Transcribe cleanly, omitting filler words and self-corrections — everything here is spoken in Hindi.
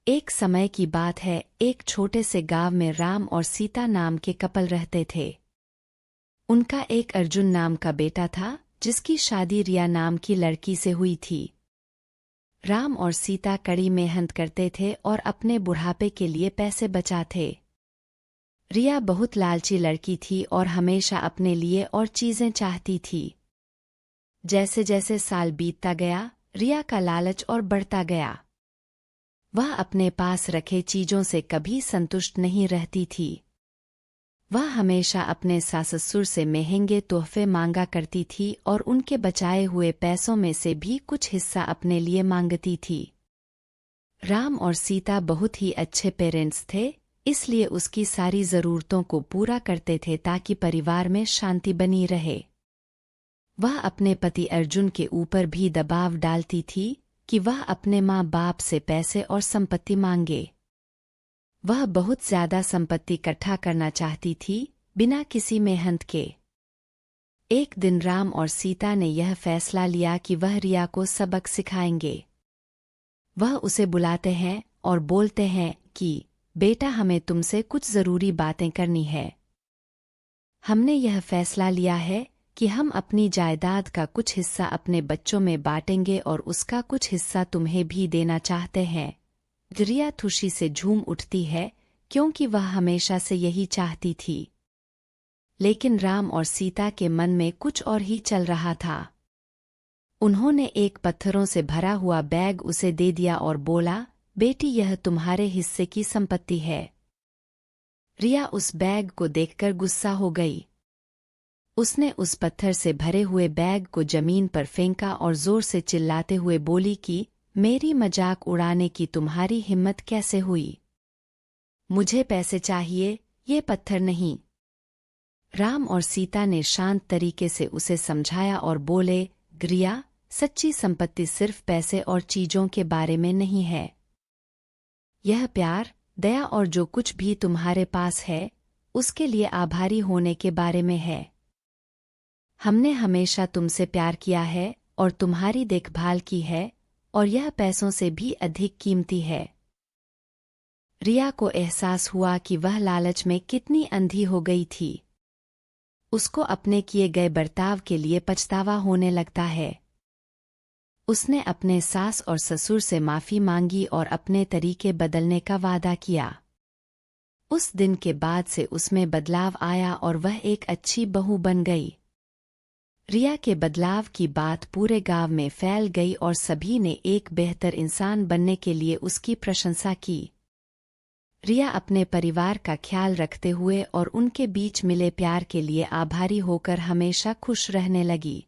एक समय की बात है, एक छोटे से गांव में राम और सीता नाम के कपल रहते थे। उनका एक अर्जुन नाम का बेटा था, जिसकी शादी रिया नाम की लड़की से हुई थी। राम और सीता कड़ी मेहनत करते थे और अपने बुढ़ापे के लिए पैसे बचाते। रिया बहुत लालची लड़की थी और हमेशा अपने लिए और चीजें चाहती थी। जैसे जैसे साल बीतता गया, रिया का लालच और बढ़ता गया। वह अपने पास रखे चीजों से कभी संतुष्ट नहीं रहती थी। वह हमेशा अपने सास-ससुर से महंगे तोहफे मांगा करती थी और उनके बचाए हुए पैसों में से भी कुछ हिस्सा अपने लिए मांगती थी। राम और सीता बहुत ही अच्छे पेरेंट्स थे, इसलिए उसकी सारी जरूरतों को पूरा करते थे ताकि परिवार में शांति बनी रहे। वह अपने पति अर्जुन के ऊपर भी दबाव डालती थी कि वह अपने माँ बाप से पैसे और संपत्ति मांगे। वह बहुत ज्यादा संपत्ति इकट्ठा करना चाहती थी, बिना किसी मेहनत के। एक दिन राम और सीता ने यह फैसला लिया कि वह रिया को सबक सिखाएंगे। वह उसे बुलाते हैं और बोलते हैं कि बेटा, हमें तुमसे कुछ जरूरी बातें करनी है। हमने यह फैसला लिया है कि हम अपनी जायदाद का कुछ हिस्सा अपने बच्चों में बांटेंगे और उसका कुछ हिस्सा तुम्हें भी देना चाहते हैं। रिया खुशी से झूम उठती है, क्योंकि वह हमेशा से यही चाहती थी। लेकिन राम और सीता के मन में कुछ और ही चल रहा था। उन्होंने एक पत्थरों से भरा हुआ बैग उसे दे दिया और बोला, बेटी, यह तुम्हारे हिस्से की संपत्ति है। रिया उस बैग को देखकर गुस्सा हो गई। उसने उस पत्थर से भरे हुए बैग को जमीन पर फेंका और जोर से चिल्लाते हुए बोली कि मेरी मजाक उड़ाने की तुम्हारी हिम्मत कैसे हुई? मुझे पैसे चाहिए, ये पत्थर नहीं। राम और सीता ने शांत तरीके से उसे समझाया और बोले, रिया, सच्ची संपत्ति सिर्फ पैसे और चीजों के बारे में नहीं है। यह प्यार, दया और जो कुछ भी तुम्हारे पास है, उसके लिए आभारी होने के बारे में है। हमने हमेशा तुमसे प्यार किया है और तुम्हारी देखभाल की है, और यह पैसों से भी अधिक कीमती है। रिया को एहसास हुआ कि वह लालच में कितनी अंधी हो गई थी। उसको अपने किए गए बर्ताव के लिए पछतावा होने लगता है। उसने अपने सास और ससुर से माफी मांगी और अपने तरीके बदलने का वादा किया। उस दिन के बाद से उसमें बदलाव आया और वह एक अच्छी बहू बन गई। रिया के बदलाव की बात पूरे गांव में फैल गई और सभी ने एक बेहतर इंसान बनने के लिए उसकी प्रशंसा की। रिया अपने परिवार का ख्याल रखते हुए और उनके बीच मिले प्यार के लिए आभारी होकर हमेशा खुश रहने लगी।